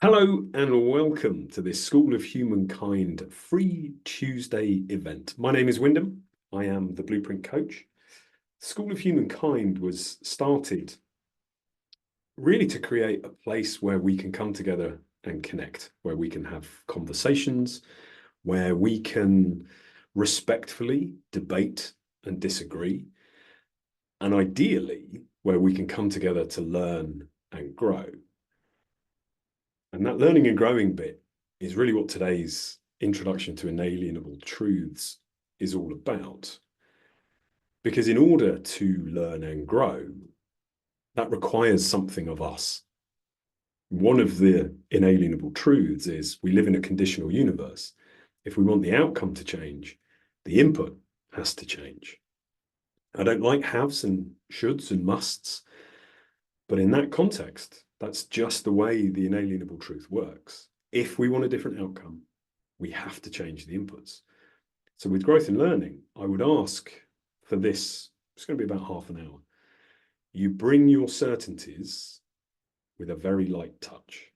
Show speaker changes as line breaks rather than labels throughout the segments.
Hello and welcome to this School of Humankind free Tuesday event. My name is Wyndham. I am the Blueprint Coach. School of Humankind was started really to create a place where we can come together and connect, where we can have conversations, where we can respectfully debate and disagree, and ideally, where we can come together to learn and grow. And that learning and growing bit is really what today's introduction to Inalienable Truths is all about. Because in order to learn and grow, that requires something of us. One of the inalienable truths is we live in a conditional universe. If we want the outcome to change, the input has to change. I don't like haves and shoulds and musts, but in that context, that's just the way the inalienable truth works. If we want a different outcome, we have to change the inputs. So with growth and learning, I would ask for this, it's going to be about half an hour. You bring your certainties with a very light touch,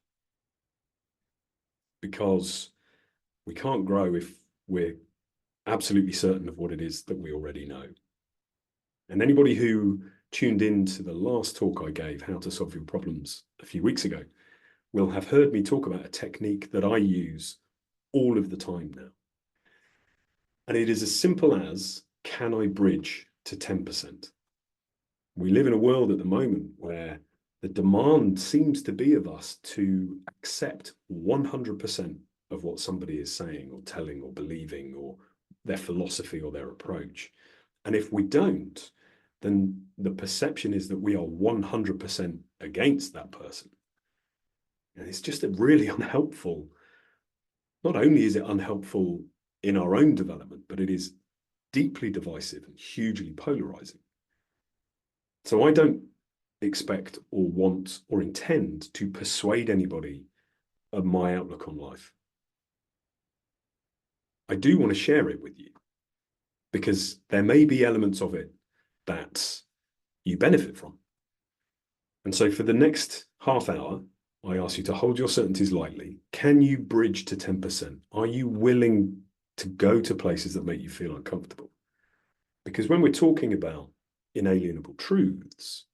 because we can't grow if we're absolutely certain of what it is that we already know. And anybody who tuned in to the last talk I gave, How to Solve Your Problems, a few weeks ago, will have heard me talk about a technique that I use all of the time now. And it is as simple as, can I bridge to 10%? We live in a world at the moment where the demand seems to be of us to accept 100% of what somebody is saying or telling or believing or their philosophy or their approach. And if we don't, then the perception is that we are 100% against that person. And it's just a really unhelpful. Not only is it unhelpful in our own development, but it is deeply divisive and hugely polarizing. So I don't expect or want or intend to persuade anybody of my outlook on life. I do want to share it with you because there may be elements of it that you benefit from. And so for the next half hour, I ask you to hold your certainties lightly. Can you bridge to 10%? Are you willing to go to places that make you feel uncomfortable? Because when we're talking about inalienable truths,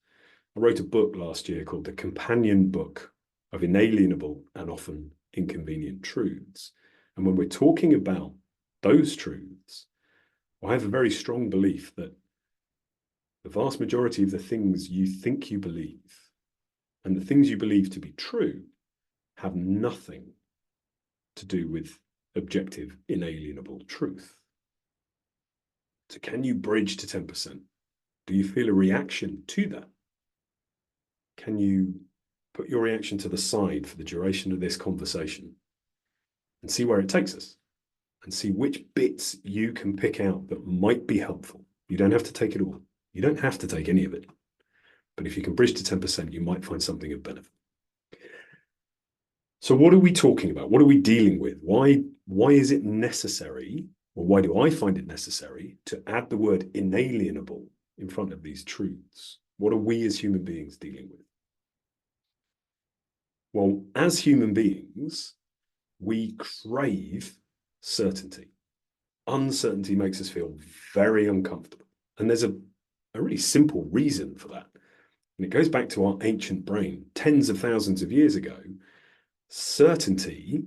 I wrote a book last year called The Companion Book of Inalienable and Often Inconvenient Truths. And when we're talking about those truths, I have a very strong belief that the vast majority of the things you think you believe and the things you believe to be true have nothing to do with objective, inalienable truth. So can you bridge to 10%? Do you feel a reaction to that? Can you put your reaction to the side for the duration of this conversation and see where it takes us and see which bits you can pick out that might be helpful? You don't have to take it all. You don't have to take any of it. But if you can bridge to 10%, you might find something of benefit. So what are we talking about? What are we dealing with? Why is it necessary, or why do I find it necessary to add the word inalienable in front of these truths? What are we as human beings dealing with? Well, as human beings, we crave certainty. Uncertainty makes us feel very uncomfortable. And there's a really simple reason for that. And it goes back to our ancient brain. Tens of thousands of years ago, certainty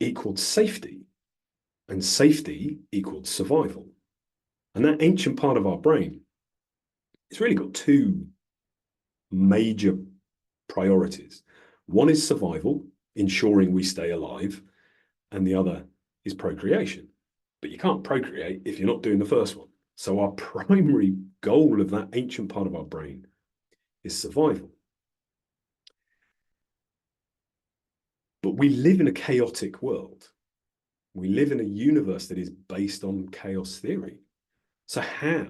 equaled safety, and safety equaled survival. And that ancient part of our brain, it's really got two major priorities. One is survival, ensuring we stay alive, and the other is procreation. But you can't procreate if you're not doing the first one. So our primary goal of that ancient part of our brain is survival. But we live in a chaotic world. We live in a universe that is based on chaos theory. So how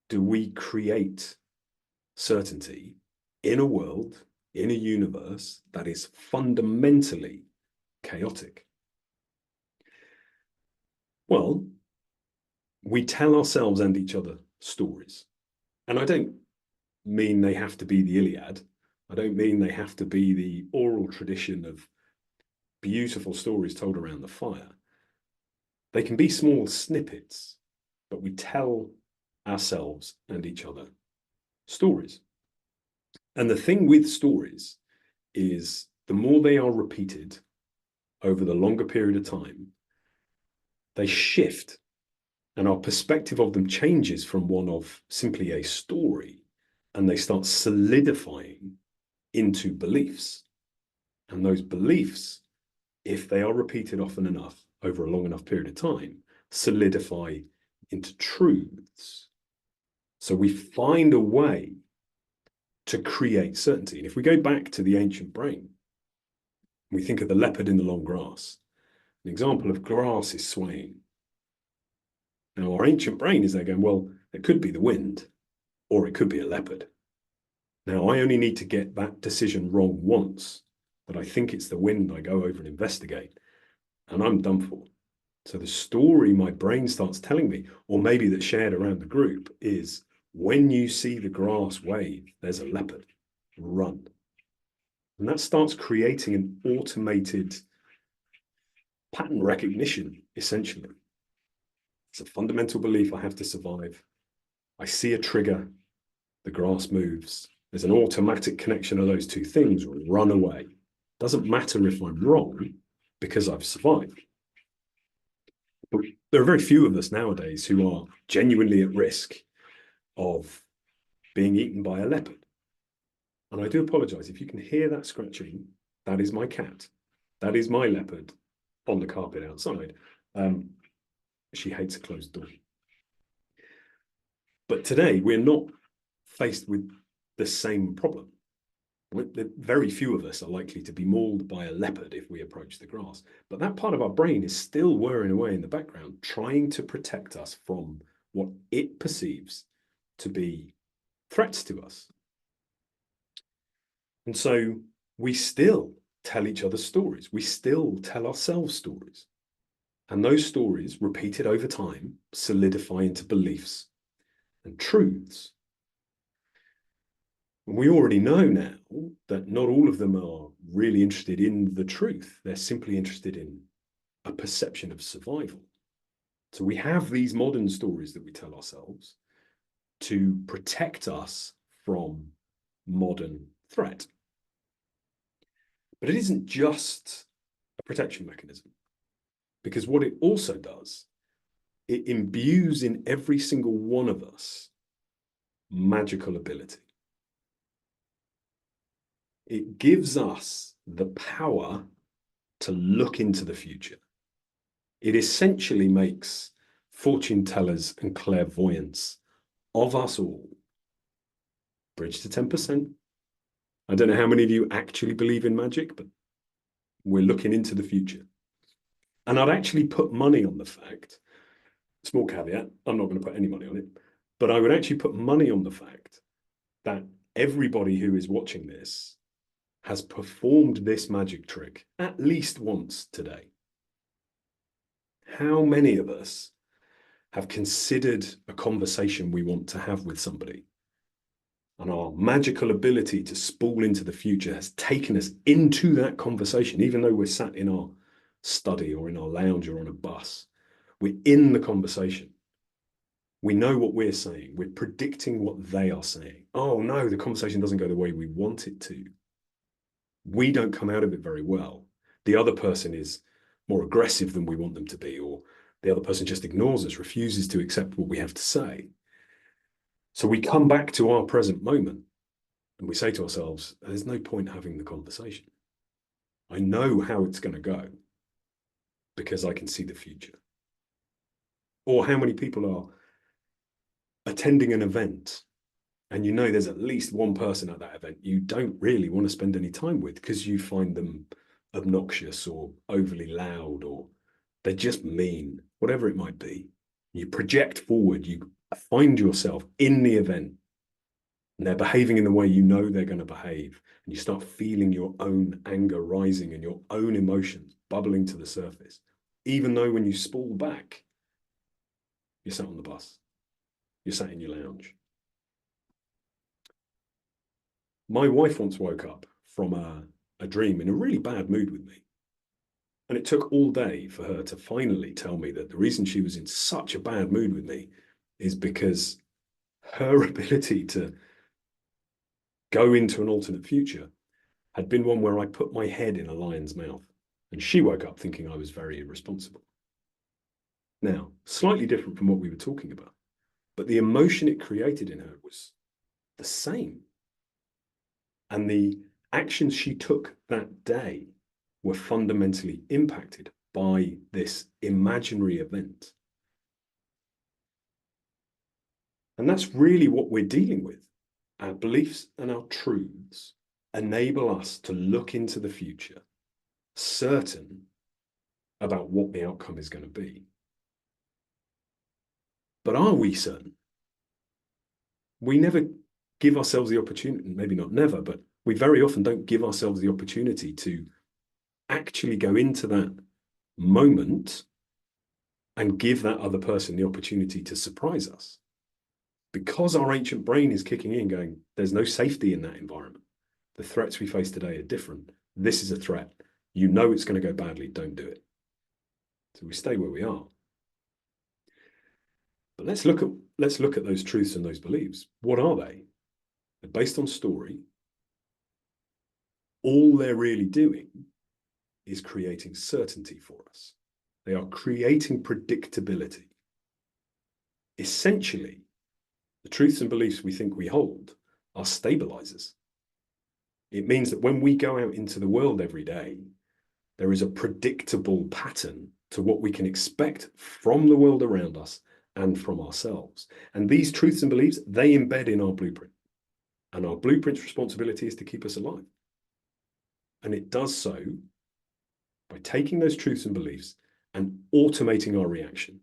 do we create certainty in a world, in a universe that is fundamentally chaotic? Well, we tell ourselves and each other stories. And I don't mean they have to be the Iliad I don't mean they have to be the oral tradition of beautiful stories told around the fire. They can be small snippets, but we tell ourselves and each other stories. And the thing with stories is the more they are repeated over the longer period of time, they shift, and our perspective of them changes from one of simply a story, and they start solidifying into beliefs. And those beliefs, if they are repeated often enough over a long enough period of time, solidify into truths. So we find a way to create certainty. And if we go back to the ancient brain, we think of the leopard in the long grass. An example of grass is swaying. Now, our ancient brain is there going, well, it could be the wind, or it could be a leopard. Now, I only need to get that decision wrong once, that I think it's the wind, I go over and investigate, and I'm done for. So the story my brain starts telling me, or maybe that's shared around the group, is when you see the grass wave, there's a leopard, run. And that starts creating an automated pattern recognition, essentially. It's a fundamental belief I have to survive. I see a trigger, the grass moves. There's an automatic connection of those two things, run away. Doesn't matter if I'm wrong, because I've survived. But there are very few of us nowadays who are genuinely at risk of being eaten by a leopard. And I do apologize. If you can hear that scratching, that is my cat. That is my leopard on the carpet outside. She hates a closed door. But today, we're not faced with the same problem. Very few of us are likely to be mauled by a leopard if we approach the grass. But that part of our brain is still whirring away in the background, trying to protect us from what it perceives to be threats to us. And so we still tell each other stories. We still tell ourselves stories. And those stories, repeated over time, solidify into beliefs and truths. And we already know now that not all of them are really interested in the truth. They're simply interested in a perception of survival. So we have these modern stories that we tell ourselves to protect us from modern threat. But it isn't just a protection mechanism, because what it also does, it imbues in every single one of us magical ability. It gives us the power to look into the future. It essentially makes fortune tellers and clairvoyants of us all bridge to 10%. I don't know how many of you actually believe in magic, but we're looking into the future. And I'd actually put money on the fact, small caveat, I'm not going to put any money on it, but I would actually put money on the fact that everybody who is watching this has performed this magic trick at least once today. How many of us have considered a conversation we want to have with somebody, and our magical ability to spool into the future has taken us into that conversation, even though we're sat in our study or in our lounge or on a bus? We're in the conversation. We know what we're saying. We're predicting what they are saying. Oh no, the conversation doesn't go the way we want it to. We don't come out of it very well. The other person is more aggressive than we want them to be, or the other person just ignores us, refuses to accept what we have to say. So we come back to our present moment and we say to ourselves, there's no point having the conversation. I know how it's going to go because I can see the future. Or how many people are attending an event and you know there's at least one person at that event you don't really want to spend any time with because you find them obnoxious or overly loud, or they're just mean, whatever it might be. You project forward, you find yourself in the event and they're behaving in the way you know they're going to behave, and you start feeling your own anger rising and your own emotions bubbling to the surface, even though when you spool back, you're sat on the bus, you're sat in your lounge. My wife once woke up from a dream in a really bad mood with me. And it took all day for her to finally tell me that the reason she was in such a bad mood with me is because her ability to go into an alternate future had been one where I put my head in a lion's mouth. And she woke up thinking I was very irresponsible. Now, slightly different from what we were talking about, but the emotion it created in her was the same. And the actions she took that day were fundamentally impacted by this imaginary event. And that's really what we're dealing with. Our beliefs and our truths enable us to look into the future, certain about what the outcome is going to be. But are we certain? We never give ourselves the opportunity, maybe not never, but we very often don't give ourselves the opportunity to actually go into that moment and give that other person the opportunity to surprise us. Because our ancient brain is kicking in going, there's no safety in that environment. The threats we face today are different. This is a threat. You know it's going to go badly. Don't do it. So we stay where we are. But let's look at those truths and those beliefs. What are they? They're based on story. All they're really doing is creating certainty for us. They are creating predictability. Essentially, the truths and beliefs we think we hold are stabilizers. It means that when we go out into the world every day, there is a predictable pattern to what we can expect from the world around us and from ourselves. And these truths and beliefs, they embed in our blueprint. And our blueprint's responsibility is to keep us alive. And it does so by taking those truths and beliefs and automating our reaction.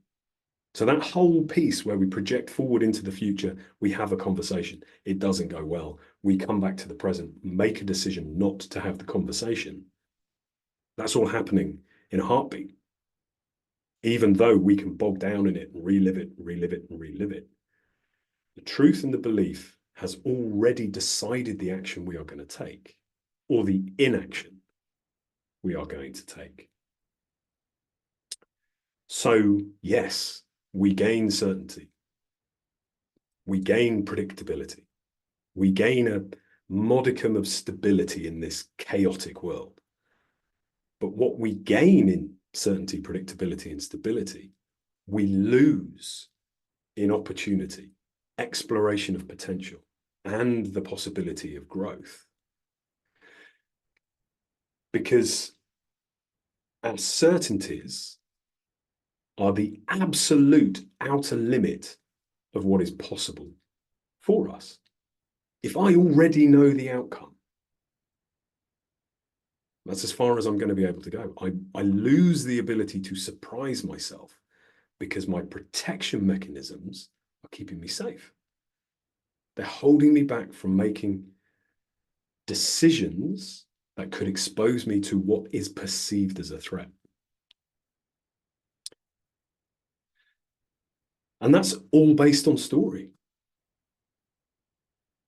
So that whole piece where we project forward into the future, we have a conversation. It doesn't go well. We come back to the present, make a decision not to have the conversation. That's all happening in a heartbeat. Even though we can bog down in it and relive it, and relive it, and relive it. The truth and the belief has already decided the action we are going to take, or the inaction we are going to take. So, yes, we gain certainty. We gain predictability. We gain a modicum of stability in this chaotic world. But what we gain in certainty, predictability, and stability, we lose in opportunity, exploration of potential, and the possibility of growth. Because our certainties are the absolute outer limit of what is possible for us. If I already know the outcome, that's as far as I'm going to be able to go. I lose the ability to surprise myself because my protection mechanisms are keeping me safe. They're holding me back from making decisions that could expose me to what is perceived as a threat. And that's all based on story.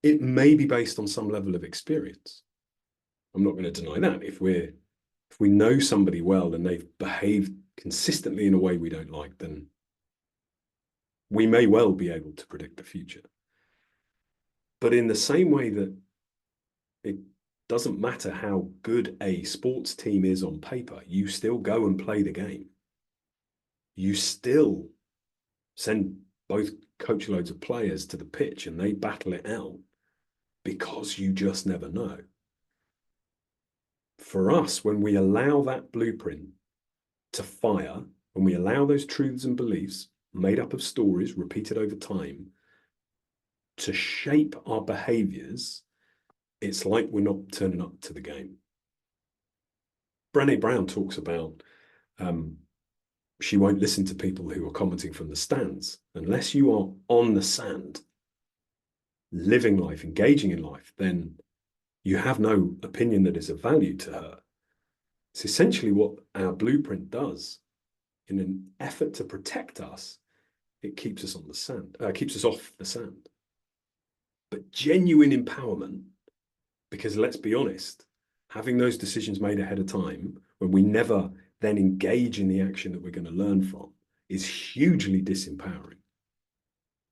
It may be based on some level of experience. I'm not going to deny that. If we know somebody well and they've behaved consistently in a way we don't like, then we may well be able to predict the future. But in the same way that it doesn't matter how good a sports team is on paper, you still go and play the game. You still send both coach loads of players to the pitch and they battle it out because you just never know. For us, when we allow that blueprint to fire, when we allow those truths and beliefs made up of stories repeated over time to shape our behaviors, it's like we're not turning up to the game. Brené Brown talks about she won't listen to people who are commenting from the stands. Unless you are on the sand, living life, engaging in life, then you have no opinion that is of value to her. It's essentially what our blueprint does. In an effort to protect us, it keeps us on the sand, keeps us off the sand. But genuine empowerment Because let's be honest, having those decisions made ahead of time, when we never then engage in the action that we're going to learn from, is hugely disempowering.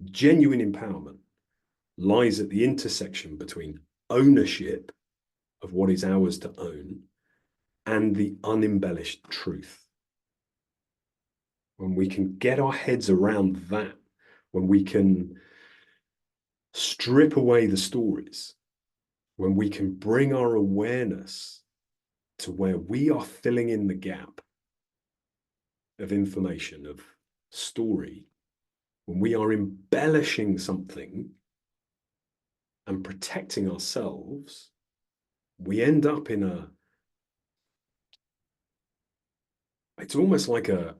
Genuine empowerment lies at the intersection between ownership of what is ours to own and the unembellished truth. When we can get our heads around that, when we can strip away the stories, when we can bring our awareness to where we are filling in the gap of information, of story, when we are embellishing something and protecting ourselves, we end up in it's almost like a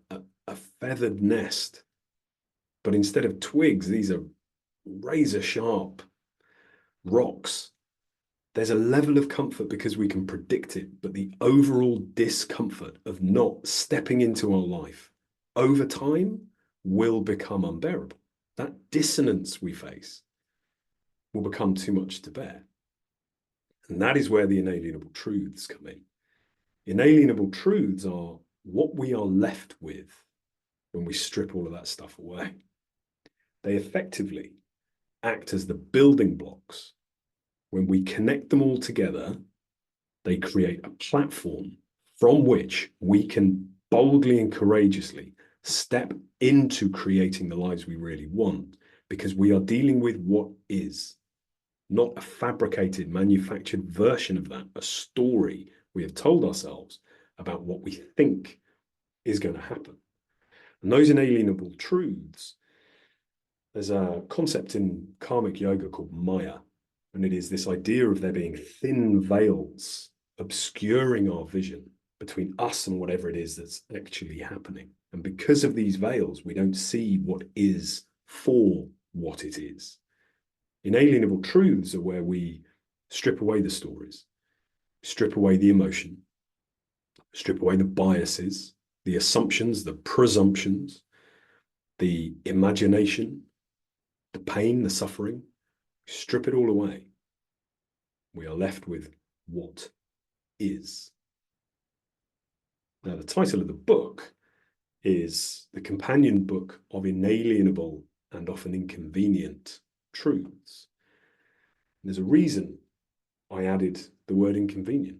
feathered nest, but instead of twigs, these are razor sharp rocks. There's a level of comfort because we can predict it, but the overall discomfort of not stepping into our life over time will become unbearable. That dissonance we face will become too much to bear. And that is where the inalienable truths come in. Inalienable truths are what we are left with when we strip all of that stuff away. They effectively act as the building blocks. When we connect them all together, they create a platform from which we can boldly and courageously step into creating the lives we really want, because we are dealing with what is, not a fabricated, manufactured version of that, a story we have told ourselves about what we think is going to happen. And those inalienable truths, there's a concept in karmic yoga called Maya, and it is this idea of there being thin veils obscuring our vision between us and whatever it is that's actually happening. And because of these veils, we don't see what is for what it is. Inalienable truths are where we strip away the stories, strip away the emotion, strip away the biases, the assumptions, the presumptions, the imagination, the pain, the suffering. Strip it all away. We are left with what is. Now, the title of the book is the companion book of inalienable and often inconvenient truths. And there's a reason I added the word inconvenient.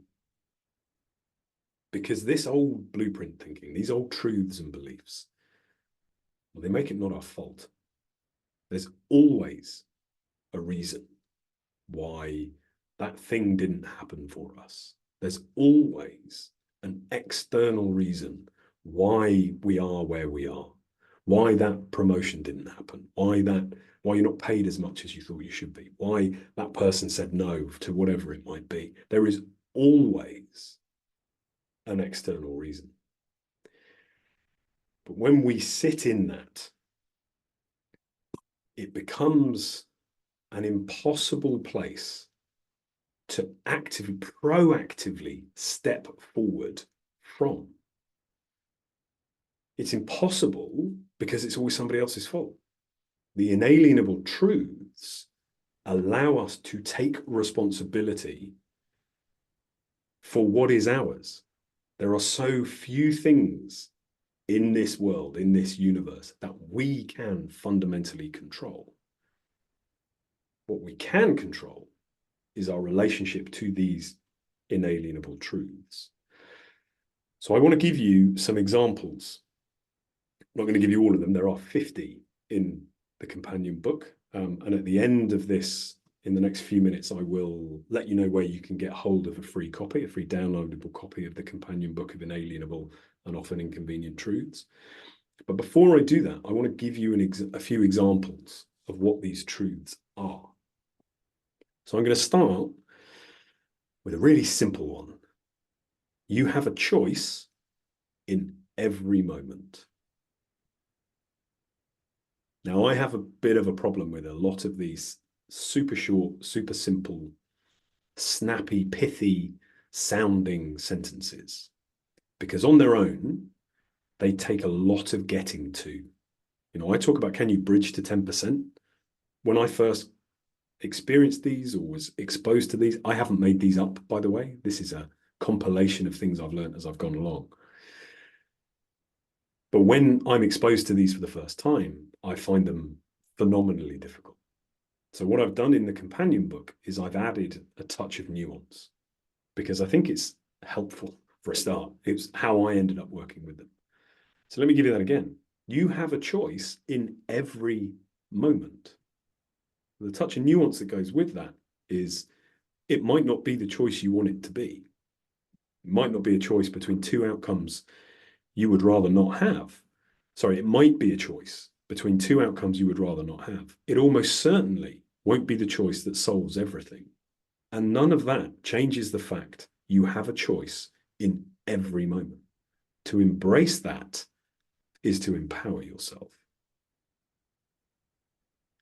Because this old blueprint thinking, these old truths and beliefs, well, they make it not our fault. There's always a reason why that thing didn't happen for us. There's always an external reason why we are where we are, why that promotion didn't happen, why you're not paid as much as you thought you should be, why that person said no to whatever it might be. There is always an external reason. But when we sit in that, it becomes an impossible place to actively, proactively step forward from. It's impossible because it's always somebody else's fault. The inalienable truths allow us to take responsibility for what is ours. There are so few things in this world, in this universe, that we can fundamentally control. What we can control is our relationship to these inalienable truths. So I want to give you some examples. I'm not going to give you all of them. There are 50 in the companion book. And at the end of this, in the next few minutes, I will let you know where you can get hold of a free copy, a free downloadable copy of the companion book of Inalienable and Often Inconvenient Truths. But before I do that, I want to give you a few examples of what these truths are. So I'm going to start with a really simple one. You have a choice in every moment. Now, I have a bit of a problem with a lot of these super short, super simple, snappy, pithy sounding sentences, because on their own, they take a lot of getting to. You know, I talk about, can you bridge to 10%? When I first experienced these or was exposed to these. I haven't made these up, by the way. This is a compilation of things I've learned as I've gone along. But when I'm exposed to these for the first time, I find them phenomenally difficult. So what I've done in the companion book is I've added a touch of nuance because I think it's helpful for a start. It's how I ended up working with them. So let me give you that again. You have a choice in every moment. The touch of nuance that goes with that is it might not be the choice you want it to be. It might not be a choice between two outcomes you would rather not have. Sorry, it might be a choice between two outcomes you would rather not have. It almost certainly won't be the choice that solves everything. And none of that changes the fact you have a choice in every moment. To embrace that is to empower yourself.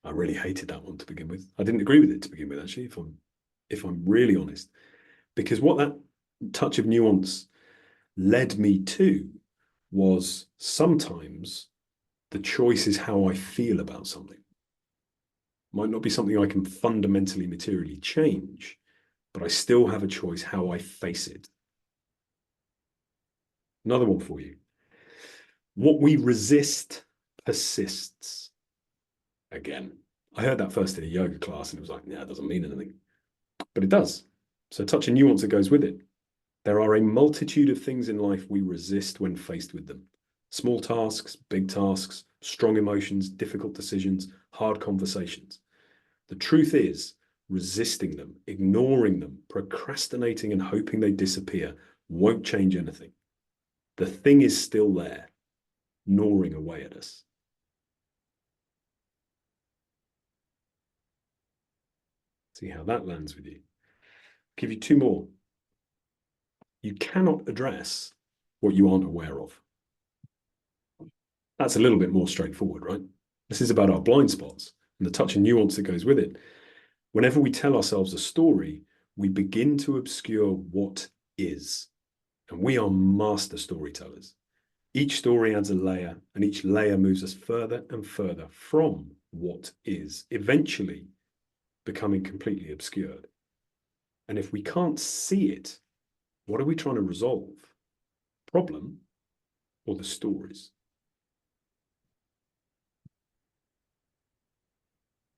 I really hated that one to begin with. I didn't agree with it to begin with, actually, if I'm really honest. Because what that touch of nuance led me to was sometimes the choice is how I feel about something. Might not be something I can fundamentally, materially change, but I still have a choice how I face it. Another one for you. What we resist persists. Again, I heard that first in a yoga class and it was like, yeah, it doesn't mean anything. But it does. So touch of nuance that goes with it. There are a multitude of things in life we resist when faced with them. Small tasks, big tasks, strong emotions, difficult decisions, hard conversations. The truth is, resisting them, ignoring them, procrastinating and hoping they disappear won't change anything. The thing is still there, gnawing away at us. See how that lands with you. I'll give you two more. You cannot address what you aren't aware of. That's a little bit more straightforward, right? This is about our blind spots and the touch and nuance that goes with it. Whenever we tell ourselves a story, we begin to obscure what is. And we are master storytellers. Each story adds a layer, and each layer moves us further and further from what is, eventually becoming completely obscured. And if we can't see it, what are we trying to resolve? Problem or the stories?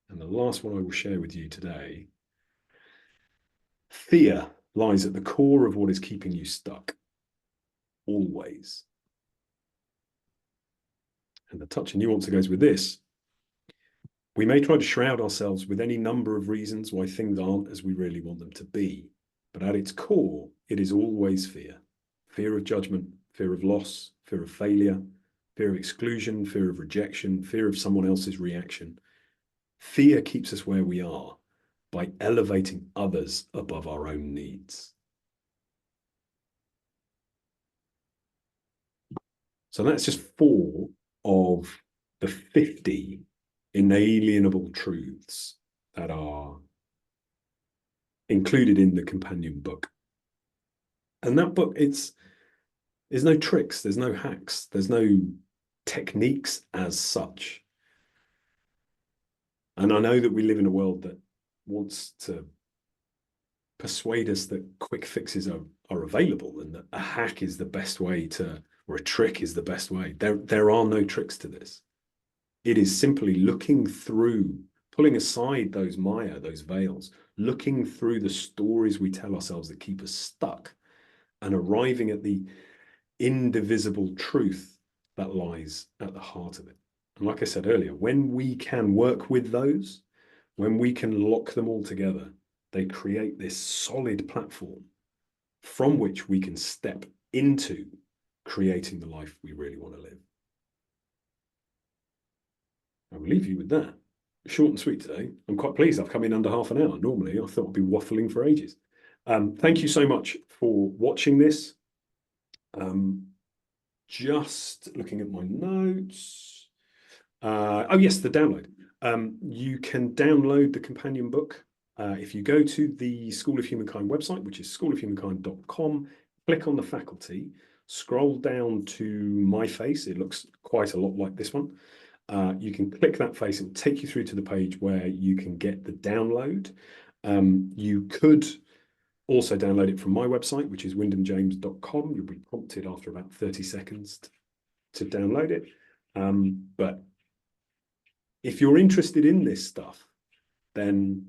And the last one I will share with you today, fear lies at the core of what is keeping you stuck. Always. And the touch and nuance that goes with this, we may try to shroud ourselves with any number of reasons why things aren't as we really want them to be. But at its core, it is always fear. Fear of judgment, fear of loss, fear of failure, fear of exclusion, fear of rejection, fear of someone else's reaction. Fear keeps us where we are by elevating others above our own needs. So that's just 4 of the 50 inalienable truths that are included in the companion book. And that book, there's no tricks, there's no hacks, there's no techniques as such. And I know that we live in a world that wants to persuade us that quick fixes are available and that a hack is the best way to, or a trick is the best way. There are no tricks to this. It is simply looking through, pulling aside those Maya, those veils, looking through the stories we tell ourselves that keep us stuck and arriving at the indivisible truth that lies at the heart of it. And like I said earlier, when we can work with those, when we can lock them all together, they create this solid platform from which we can step into creating the life we really want to live. I will leave you with that. Short and sweet today. I'm quite pleased I've come in under half an hour. Normally, I thought I'd be waffling for ages. Thank you so much for watching this. Just looking at my notes. Oh, yes, the download. You can download the companion book. If you go to the School of Humankind website, which is schoolofhumankind.com, click on the faculty, scroll down to my face. It looks quite a lot like this one. You can click that face, it will take you through to the page where you can get the download. You could also download it from my website, which is wyndhamjames.com. You'll be prompted after about 30 seconds to download it. But if you're interested in this stuff, then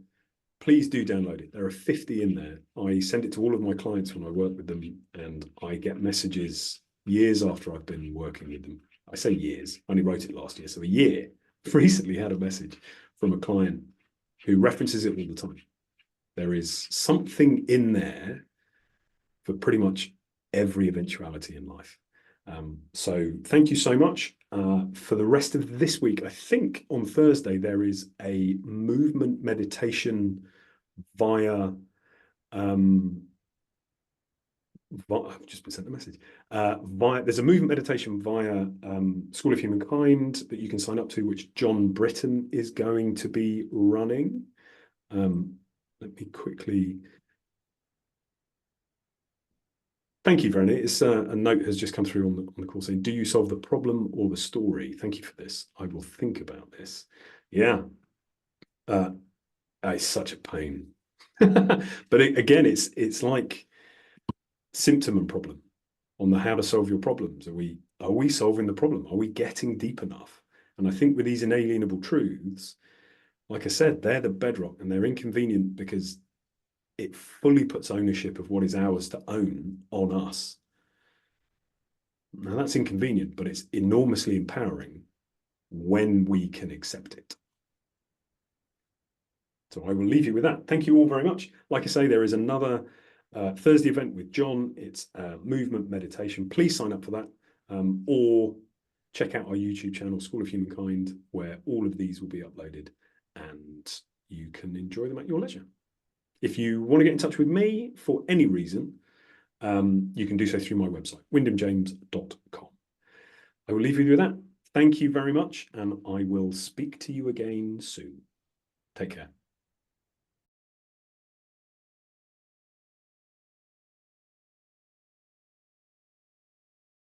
please do download it. There are 50 in there. I send it to all of my clients when I work with them, and I get messages years after I've been working with them. I say years, I only wrote it last year. So a year. I've recently had a message from a client who references it all the time. There is something in there for pretty much every eventuality in life. So thank you so much. For the rest of this week, I think on Thursday, there is a movement meditation via, I've just been sent a message. There's a movement meditation via School of Humankind that you can sign up to, which John Britton is going to be running. Let me quickly. Thank you, Verena. It's a note has just come through on the call saying, do you solve the problem or the story? Thank you for this. I will think about this. Yeah. It's such a pain. But again, it's like symptom and problem on the how to solve your problems. Are we solving the problem? Are we getting deep enough? And I think with these inalienable truths, like I said, they're the bedrock, and they're inconvenient because it fully puts ownership of what is ours to own on us. Now that's inconvenient, but it's enormously empowering when we can accept it. So I will leave you with that. Thank you all very much. Like I say, there is another Thursday event with John. It's movement meditation. Please sign up for that, or check out our YouTube channel, School of Humankind, where all of these will be uploaded and you can enjoy them at your leisure. If you want to get in touch with me for any reason, you can do so through my website, wyndhamjames.com. I will leave you with that. Thank you very much, and I will speak to you again soon. Take care.